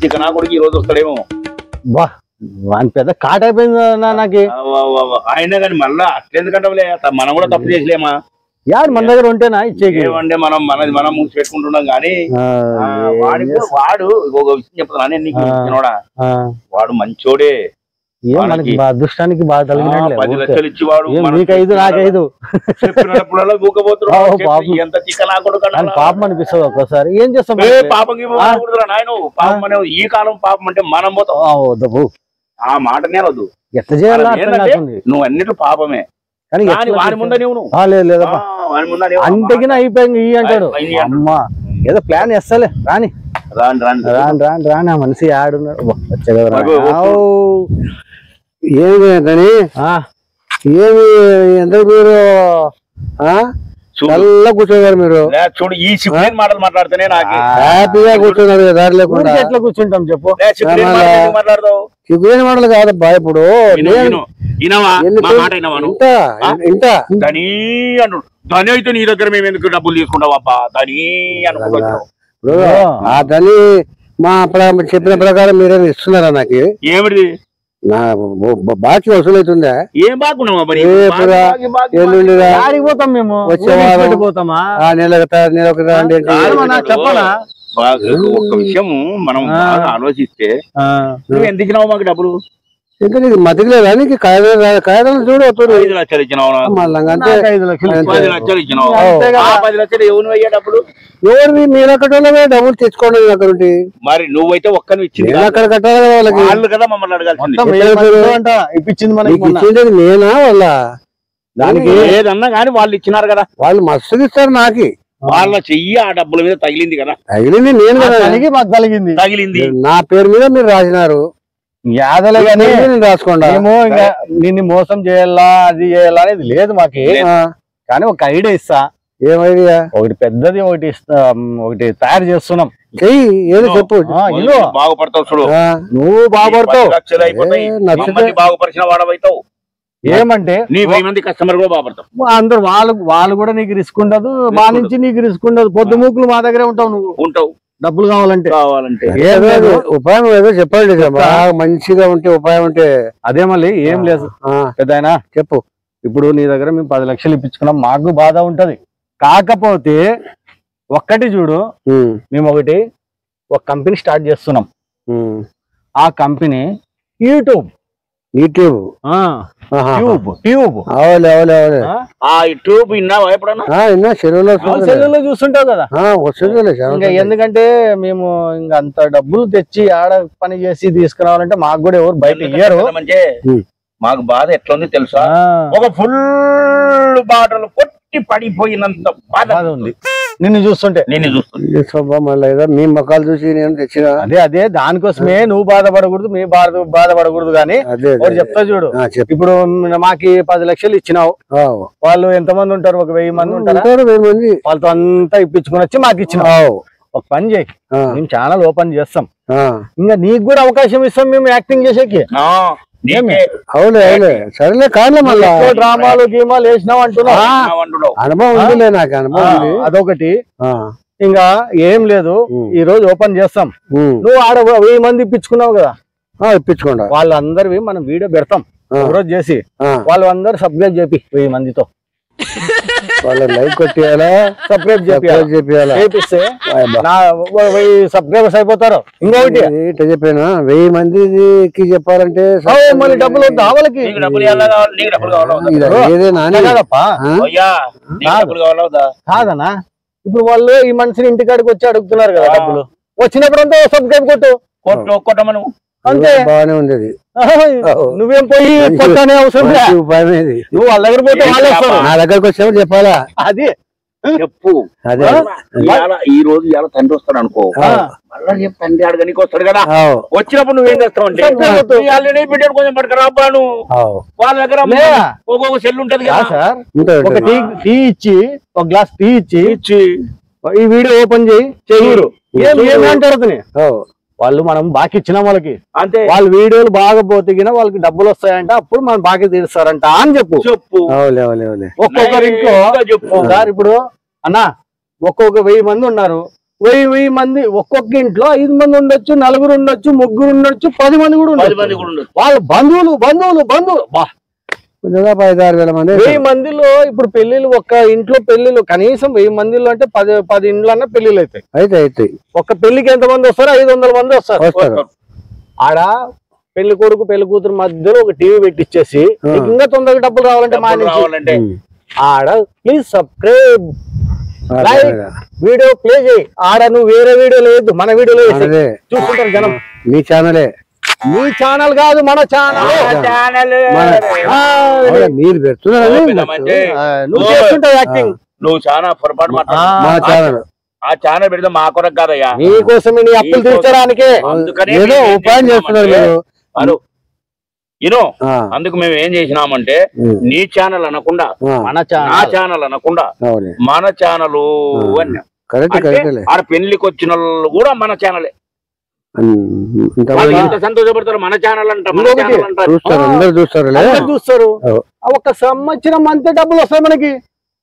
చికెనా కొడుకు ఈ రోజు వస్తాడేమో. బా వాని పెద్ద కాట అయిపోయింది నాకు. అయినా కానీ మళ్ళా అట్లెందుకంటే మనం కూడా తప్పు చేసలేమా? యాడు మన దగ్గర ఉంటేనా ఇచ్చేకి? ఏమంటే మనది మనం మూసి పెట్టుకుంటున్నాం కానీ వాడు ఒక విషయం చెప్తున్నా నీకు ఇచ్చినోడా, వాడు మంచోడే. మనకి అదృష్టానికి బాగా తగిలినట్లే. 10 లక్షలు ఇచ్చి వాడు నీకు 5 నాకు 5 చెప్పినప్పుడల్లా దూకపోతున్నాడు. ఎంత చిక్కనా కొడుకు పాపం అనిపిస్తుంది ఒక్కోసారి. ఏం చేస్తాం? పాపం నాయన పాపం అనే ఈ కాలం పాపం అంటే మనం పోతాం. ఆ మాట నేనొద్దు. ఎట్లా చేయాలి? నువ్వు అన్నిట్లో పాపమే కానీ వారి ముందు లేదమ్మా అంతకినా అయిపోయింది ఈ అంటాడు. అమ్మా ఏదో ప్లాన్ చేస్తాలే. రాని రాని రాని రాని రాని రాని ఆ మనిషి ఆడున్నాడు. ఏమి కానీ ఏమి ఎంత మీరు చల్ల కూర్చోగారు మీరు. చూడు ఈ సిగ్గులేని మాటలు మాట్లాడితేనే నాకు హ్యాపీగా కూర్చున్నారు కదా. దారి లేకుండా ఎట్లా కూర్చుంటాం చెప్పు? మాట్లాడతావు సిగ్గులేని మాటలు కాదబ్బా. ఇప్పుడు ధని అయితే నీ దగ్గర మేము ఎందుకు డబ్బులు తీసుకుంటావు అబ్బా? ధని అనుకుంటున్నావు. ఆ ధని మా చెప్పిన ప్రకారం మీరేమి ఇస్తున్నారా? నాకు ఏమిటి నా బాకీ వసూలు అవుతుందా? ఏం బాగున్నామా? పోతాం మేము వచ్చేవాళ్ళపోతామా? చెప్పనా ఒక్క విషయం మనం ఆలోచిస్తే నువ్వు ఎందుకు ఇచ్చినావు మాకు డబ్బులు? ఇంకా నీకు మతికిలేదా? నీకు కాయదాలు చూడు. 5 లక్షలు ఇచ్చినావు. 5 లక్షలు 10 లక్షలు ఇచ్చినావు. 10 లక్షలు ఎవరు అయ్యా డబ్బులు? ఎవరివి? మీరు అక్కడ డబ్బులు తెచ్చుకోండి అక్కడ. మరి నువ్వైతే ఒక్కని ఇచ్చింది అక్కడ కట్టాలి కదా వాళ్ళకి. వాళ్ళు కదా మమ్మల్ని అడగాల్సింది. ఇప్పించింది నేనా వాళ్ళ? దానికి ఏదన్నా కానీ వాళ్ళు ఇచ్చినారు కదా. వాళ్ళు మస్తు ఇస్తారు. నాకు వాళ్ళ చెయ్యి ఆ డబ్బుల మీద తగిలింది కదా. తగిలింది నేను కదా. మాకు తగిలింది నా పేరు మీద మీరు రాసినారు. యాదలే కానీ రాసుకోండి. మేము ఇంకా నిన్ను మోసం చేయాలా అది చేయాలా అనేది లేదు మాకి. కానీ ఒక ఐడియా ఇస్తా. ఏం ఐడియా? ఒకటి పెద్దది ఒకటి ఒకటి తయారు చేస్తున్నాం. చెయ్యి. ఏదో చెప్పు. బాగుపడతావు చూడు. నువ్వు బాగుపడతావు. బాగుపరిచిన వాడవైతావు. ఏమంటే నీ 10 మంది కస్టమర్ కూడా బాగుపడతావు. అందరు వాళ్ళు కూడా నీకు రిస్క్ ఉండదు. మా నుంచి నీకు రిస్క్ ఉండదు. పొద్దు మూకులు మా దగ్గరే ఉంటావు. నువ్వు ఉంటావు. డబ్బులు కావాలంటే ఉపాయం ఏదో చెప్పండి. మంచిగా ఉంటే ఉపాయం ఉంటే అదే మళ్ళీ ఏం లేదు. పెద్దాయనా చెప్పు. ఇప్పుడు నీ దగ్గర మేము 10 లక్షలు ఇప్పించుకున్నాం. మాకు బాధ ఉంటది. కాకపోతే ఒక్కటి చూడు, మేము ఒక కంపెనీ స్టార్ట్ చేస్తున్నాం. ఆ కంపెనీ యూట్యూబ్ ట్యూబ్ సెల్లులో చూస్తుంటావు కదా. ఎందుకంటే మేము ఇంకా అంత డబ్బులు తెచ్చి ఆడ పని చేసి తీసుకురావాలంటే మాకు కూడా ఎవరు బయట ఇయ్యరు. మాకు బాధ ఎట్లుంది తెలుసా? ఒక ఫుల్ బాటలు కొట్టి పడిపోయినంత బాధ ఉంది నిన్ను చూస్తుంటే. మళ్ళీ మీ మొక్కలు చూసి నేను తెచ్చిన అదే దానికోసమే నువ్వు బాధపడకూడదు, మీ బాధపడకూడదు. కానీ చెప్తా చూడు. ఇప్పుడు మాకి 10 లక్షలు ఇచ్చినావు. వాళ్ళు ఎంతమంది ఉంటారు? ఒక 1000 మంది ఉంటారు. వాళ్ళతో అంతా ఇప్పించుకుని వచ్చి మాకు ఇచ్చినావు. ఒక పని చేయి, మేము ఛానల్ ఓపెన్ చేస్తాం. ఇంకా నీకు కూడా అవకాశం ఇస్తాం మేము యాక్టింగ్ చేసేకి. అవును సరేలే. కానీ మళ్ళీ డ్రామాలు గీమాలు వేసినావు అంటున్నావు. అనుభవం ఉందిలే నాకు. అనుభవం అదొకటి. ఇంకా ఏం లేదు, ఈ రోజు ఓపెన్ చేస్తాం. నువ్వు ఆడ 1000 మంది ఇప్పించుకున్నావు కదా. ఇప్పించుకోండి. వాళ్ళందరివి మనం వీడియో పెడతాం రోజు చేసి. వాళ్ళు అందరు సబ్స్క్రైబ్ చేపి 1000 మందితో. వాళ్ళ లైక్ కొట్టియాలా, సబ్స్క్రైబ్ చేపిస్తే 1000 సబ్స్క్రైబర్స్ అయిపోతారు. ఇంకొకటి చెప్పాను, 1000 మందికి చెప్పాలంటే మళ్ళీ డబ్బులు వద్దా వాళ్ళకి? కాదనా? ఇప్పుడు వాళ్ళు ఈ మనిషిని ఇంటికాడికి వచ్చి అడుగుతున్నారు కదా డబ్బులు. వచ్చినప్పుడు అంతా సబ్స్క్రైబ్ కొట్టమను అంతే. బాగానే ఉంది. నువ్వేం పోయి కొట్టనే అవసరం లేదు. నువ్వు వాళ్ళ దగ్గర పోతే వాళ్ళు వస్తారు. నా దగ్గరకు వచ్చావు చెప్పాలా? అది చెప్పు. అదే ఈ రోజు ఇలా తండ్రి వస్తాడు అనుకో, మళ్ళీ తండ్రి అడగనికి వస్తాడు కదా. వచ్చినప్పుడు నువ్వేం చేస్తావు అంటే బిడ్డను కొంచెం పట్టుకురాను. వాళ్ళ దగ్గర ఒక్కొక్క సెల్ ఉంటది కదా సార్. ఒక టీ ఇచ్చి, ఒక గ్లాస్ టీ ఇచ్చి ఈ వీడియో ఓపెన్ చేయరు. ఏమంటారు? వాళ్ళు మనం బాకీ ఇచ్చినాం వాళ్ళకి, అంతే. వాళ్ళ వీడియోలు బాగా పోతికినా వాళ్ళకి డబ్బులు వస్తాయంట, అప్పుడు మనం బాకీ తీరుస్తారంట అని చెప్పు. ఒక్కొక్కరి ఇంట్లో సార్ ఇప్పుడు అన్న ఒక్కొక్క 1000 మంది ఉన్నారు, 1000 మంది ఒక్కొక్క ఇంట్లో 5 మంది ఉండొచ్చు, 4 ఉండొచ్చు, 3 ఉండొచ్చు, 10 మంది కూడా ఉండొచ్చు. వాళ్ళ బంధువులు 5,000-6,000 మంది. 1000 మందిలో ఇప్పుడు పెళ్లిళ్ళు ఒక్క ఇంట్లో పెళ్లిళ్ళు కనీసం 1000 మందిలో అంటే 10 ఇండ్లన్నా పెళ్లిళ్ళు అవుతాయి. ఒక్క పెళ్లికి ఎంత మంది వస్తారు? 500 మంది వస్తారు. ఆడ పెళ్లి కొడుకు పెళ్లి కూతురు మధ్యలో ఒక టీవీ పెట్టిచ్చేసి ఇంకా తొందరగా డబ్బులు రావాలంటే మా నుంచి ఆడ please subscribe like video play చేయి. ఆడ నువ్వు వేరే వీడియో లేదు, మన వీడియోలో చూసుకుంటారు జనం. మీ ఛానలే, మీ ఛానల్ కాదు మన ఛానల్. మీరు పెడుతున్నారు, నువ్వు చేస్తుంటావు యాక్టింగ్. నువ్వు చాలా పొరపాటు మాట్లాడు. ఆ ఛానల్ పెడితే మా కొరకు కాదయ్యా, నీకోసం నీ అప్పులు తీర్చడానికే ఏదో ఉపాయం చేస్తున్నారు మీరు. అందుకు మేము ఏం చేసినామంటే నీ ఛానల్ అనకుండా మన నా ఛానల్ అనకుండా మన ఛానల్ ఆడ పెళ్లికి వచ్చిన వాళ్ళు కూడా మన ఛానలే సంతోషపడతారు. మన ఛానల్ చూస్తారు. ఒక సంవత్సరం అంతే డబ్బులు వస్తాయి మనకి.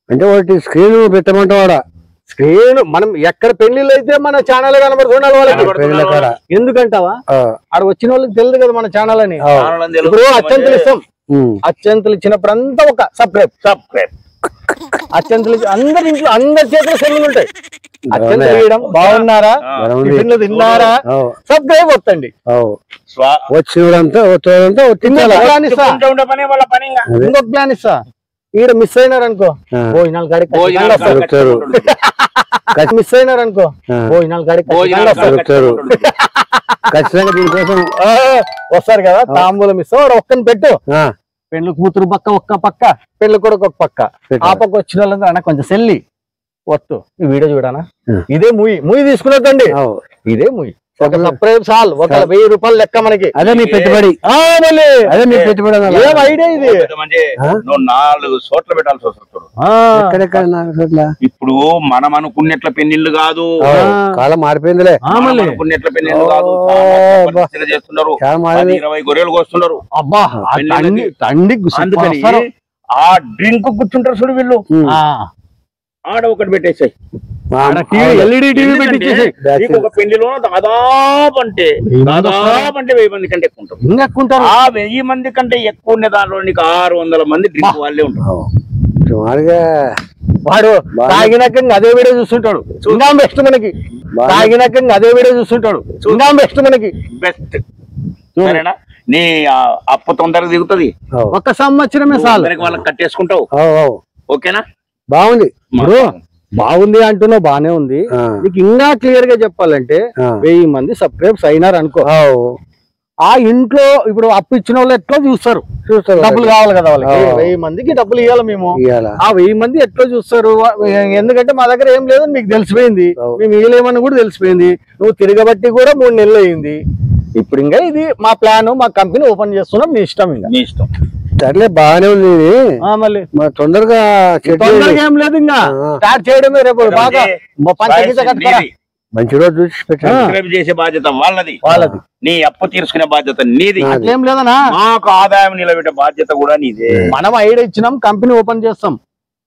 అంటే ఒకటి స్క్రీన్ పెట్టమంటావాడా? స్క్రీన్ మనం ఎక్కడ పెళ్లిళ్ళు అయితే మన ఛానల్ కనబడుతున్నారు వాళ్ళకి. ఎందుకంటావా? ఆడ వచ్చిన వాళ్ళకి తెలియదు కదా మన ఛానల్ అని. ఇప్పుడు అత్యంతలు ఇస్తాం, అత్యంతలు ఇచ్చినప్పుడు అంతా ఒక సబ్స్క్రైబ్ అత్యంతలు అందరి ఇంట్లో అందరి చేతులు సెల్లులు ఉంటాయి. అత్యంతలు వేయడం బాగున్నారా, టిఫిన్లు తిన్నారా, సబ్స్క్రైబ్ వస్తండి. వచ్చినంతా ఇంకొక ప్లాన్ ఇస్తా. ఈడ మిస్ అయినారు అనుకో భోజనాలు కాడికి మిస్ అయినారు అనుకో భోజనాలు కాడికి ఖచ్చితంగా దీనికోసం వస్తారు కదా. తాంబూలం ఇస్తావు ఒక్కని పెట్టు, పెళ్లి కూతురు పక్క ఒక్క పక్క, పెళ్లి కొడుకు ఒక పక్క. ఆ పక్క వచ్చిన వాళ్ళందరూ అన్న కొంచెం సెల్లి వస్తు ఈ వీడియో చూడానా, ఇదే మూవీ తీసుకున్నదండి, ఇదే మూవీ ఒక సబ్స్క్రైబ్ చాలు, ఒక 1000 రూపాయలు లెక్క మనకి. అదే నీ పెట్టుబడి, అదే నీ పెట్టుబడి. ఏం ఐడియా ఇది? నువ్వు 4 చోట్ల పెట్టాల్సి వస్తుంది. ఇప్పుడు మనం అనుకున్నట్ల పెళ్లిళ్ళు కాదు, కాలం మారిపోయిందిలే. అనుకున్నట్ల పెళ్లిళ్ళు కాదు, చేస్తున్నారు. 20 గొర్రెలు కోస్తున్నారు. అబ్బా అందుకని ఆ డ్రింక్ కూర్చుంటారు చూడు వీళ్ళు, ఆడ ఒకటి పెట్టేసాయి. ఎల్ఈడి టీవీ పెట్టించేసి ఒక పెళ్లిలో దాదాపు అంటే 1000 మంది కంటే ఎక్కువ ఉంటారు. ఆ 1000 మంది కంటే ఎక్కువ ఉన్న దాంట్లో నీకు 600 మంది డ్రింక్ వాళ్ళే ఉంటారు. సుమారుగా వాడు తాగినాక అదే వీడియో చూస్తుంటాడు. ఇంకా బెస్ట్ మనకి, తాగినాక అదే వీడియో చూస్తుంటాడు. ఇంకా బెస్ట్ మనకి, బెస్ట్. సరేనా? నీ అప్పు తొందరగా దిగుతుంది. ఒక సంవత్సరమే చాలు వాళ్ళకి కట్టేసుకుంటావు. ఓకేనా? బాగుంది. బాగుంది అంటున్నావు, బానే ఉంది. నీకు ఇంకా క్లియర్ గా చెప్పాలంటే 1000 మంది సబ్స్క్రైబ్స్ అయినారు అనుకో, ఆ ఇంట్లో ఇప్పుడు అప్పు ఇచ్చిన వాళ్ళు ఎట్లా చూస్తారు, డబ్బులు కావాలి కదా వాళ్ళకి. 1000 మందికి డబ్బులు ఇవ్వాలి మేము. ఆ 1000 మంది ఎట్లా చూస్తారు? ఎందుకంటే మా దగ్గర ఏం లేదని మీకు తెలిసిపోయింది, మేము ఇవ్వలేమని కూడా తెలిసిపోయింది. నువ్వు తిరగబట్టి కూడా 3 నెలలు అయింది. ఇప్పుడు ఇంకా ఇది మా ప్లాన్, మా కంపెనీ ఓపెన్ చేస్తున్నాం, నీ ఇష్టం. ఇంకా నీ ఇష్టం. సర్లే బాగానే ఉంది. మళ్ళీ తొందరగా ఏం లేదు, ఇంకా స్టార్ట్ చేయడమే. రేపు బాగా మంచి రోజు చూసి సబ్స్క్రైబ్ చేసే బాధ్యత వాళ్ళది, నీ అప్పు తీర్చుకునే బాధ్యత నీది. అట్లేం లేదనా, మాకు ఆదాయం నిలబెట్టే బాధ్యత కూడా నీదే. మనం ఐడియా ఇచ్చినాం, కంపెనీ ఓపెన్ చేస్తాం.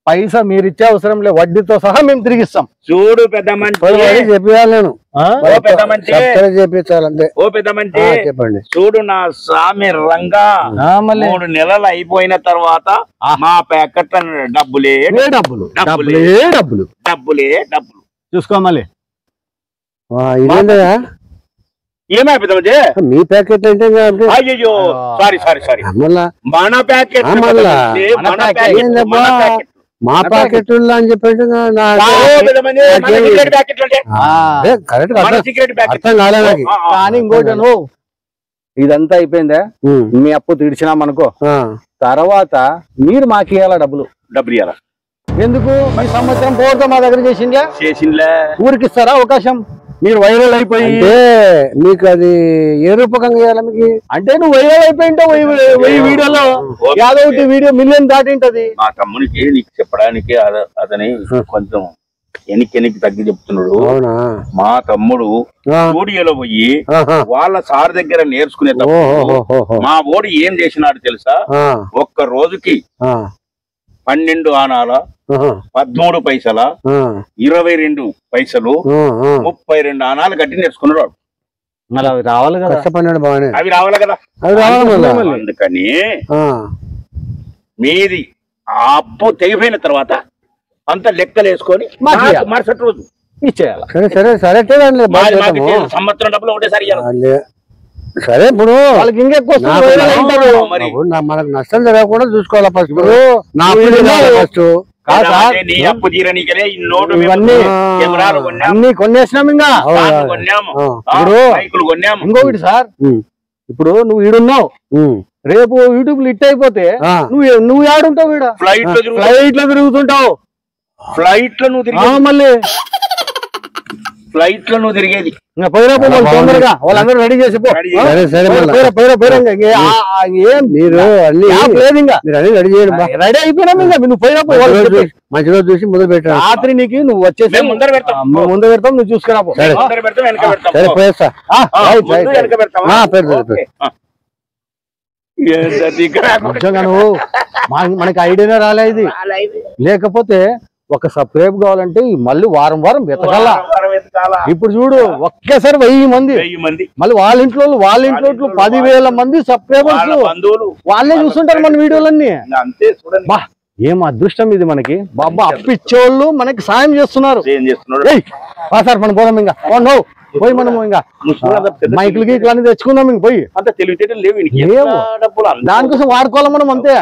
పైసా మీరు ఇచ్చే అవసరం లేదు, వడ్డీతో సహా మేము తిరిగిస్తాం. చూడు పెద్ద మంచి చెప్పాలి నేను, చేపించాలంటే. ఓ పెద్ద మంచి చెప్పండి. చూడు నా స్వామి రంగా, 3 నెలలు అయిపోయిన తర్వాత మా ప్యాకెట్ డబ్బులే డబ్బులు, డబ్బులే డబ్బులు, డబ్బులే డబ్బులు. చూసుకోమలే ఏమై పెద్ద మంచి మీ ప్యాకెట్ అంటే అయ్యో సారీ సారీ సారీ మన ప్యాకెట్, మా ప్యాకెట్ అని చెప్పండి. కానీ ఇంకోటి ఇదంతా అయిపోయిందా, మీ అప్పు తీర్చినామనుకో, తర్వాత మీరు మాకు ఇవ్వాలా డబ్బులు ఇవ్వాలా? ఎందుకు? ఈ సంవత్సరం పోతే మా దగ్గర చేసిండ్లే ఊరికి ఇస్తారా అవకాశం? మీరు వైరల్ అయిపోయి మీకు అది ఏ రూపకంగా ఇవ్వాలి మీకు? అంటే నువ్వు వైరల్ అయిపోయింటావు 1000 వీడియోలో, యాదవ్ వీడియో 1 మిలియన్ దాటింటది. మా తమ్మునికి నీకు చెప్పడానికి అతని కొంచెం ఎనికి తగ్గి చెప్తున్నాడు. మా తమ్ముడు స్టూడియోలో పోయి వాళ్ళ సార్ దగ్గర నేర్చుకునేటప్పుడు మా ఓడి ఏం చేసినాడు తెలుసా? ఒక్క రోజుకి 12 ఆనాల 13 పైసల 22 పైసలు 32 ఆనాలు కట్టి నేర్చుకున్నాడు. మరి అవి రావాలి కదా, అవి రావాలి కదా. అందుకని మీది ఆ అప్పు తెగిపోయిన తర్వాత అంత లెక్కలు వేసుకొని మరుసటి రోజు ఇచ్చేయాలి. సంవత్సరం డబ్బులు ఒకటేసారి సరే. ఇప్పుడు వాళ్ళకి ఇంకెక్కువ మనకు నష్టం జరగకుండా చూసుకోవాలి. ఫస్ట్ అప్పు తీరనికనే అన్ని కొనేసినాం. ఇంకా ఇంకొకటి సార్, ఇప్పుడు నువ్వు ఈడున్నావు, రేపు యూట్యూబ్ లిట్ అయిపోతే నువ్వు ఏడుంటావు? ఈడ ఫ్లైట్ లో తిరుగుతుంటావు. ఫ్లైట్ లో నువ్వు తిరిగి మళ్ళీ ఫ్లైట్ లో నువ్వు తిరిగేది. తొందరగా వాళ్ళందరూ రెడీ చేసి రెడీ అయిపోయినాం. ఇంకా నువ్వు పోయినప్పుడు మంచి రోజు చూసి మొదలు పెట్టా. రాత్రి నీకు నువ్వు వచ్చేసి ముందర పెడతాం, నువ్వు చూసుకురా. సరే పోయేస్తా. నువ్వు మనకి ఐడియానే రాలే ఇది. లేకపోతే ఒక సబ్స్క్రైబ్ కావాలంటే మళ్ళీ వారం వెతకాల. ఇప్పుడు చూడు ఒకేసారి 1000 మంది, మళ్ళీ వాళ్ళ ఇంట్లో 10,000 మంది సబ్స్క్రైబర్స్ వాళ్ళే చూస్తుంటారు మన వీడియోలన్నీ. బా ఏం అదృష్టం ఇది మనకి. బాబా అప్పిచ్చేవాళ్ళు మనకి సాయం చేస్తున్నారు. సార్ మనం పోదాం. ఇంకా పోయి మనము ఇంకా మైకులకి ఇట్లా తెచ్చుకుందాం. ఇంక పోయి అంత తెలివితేటలు లేవు, దానికోసం వాడుకోవాలి మనం అంతే.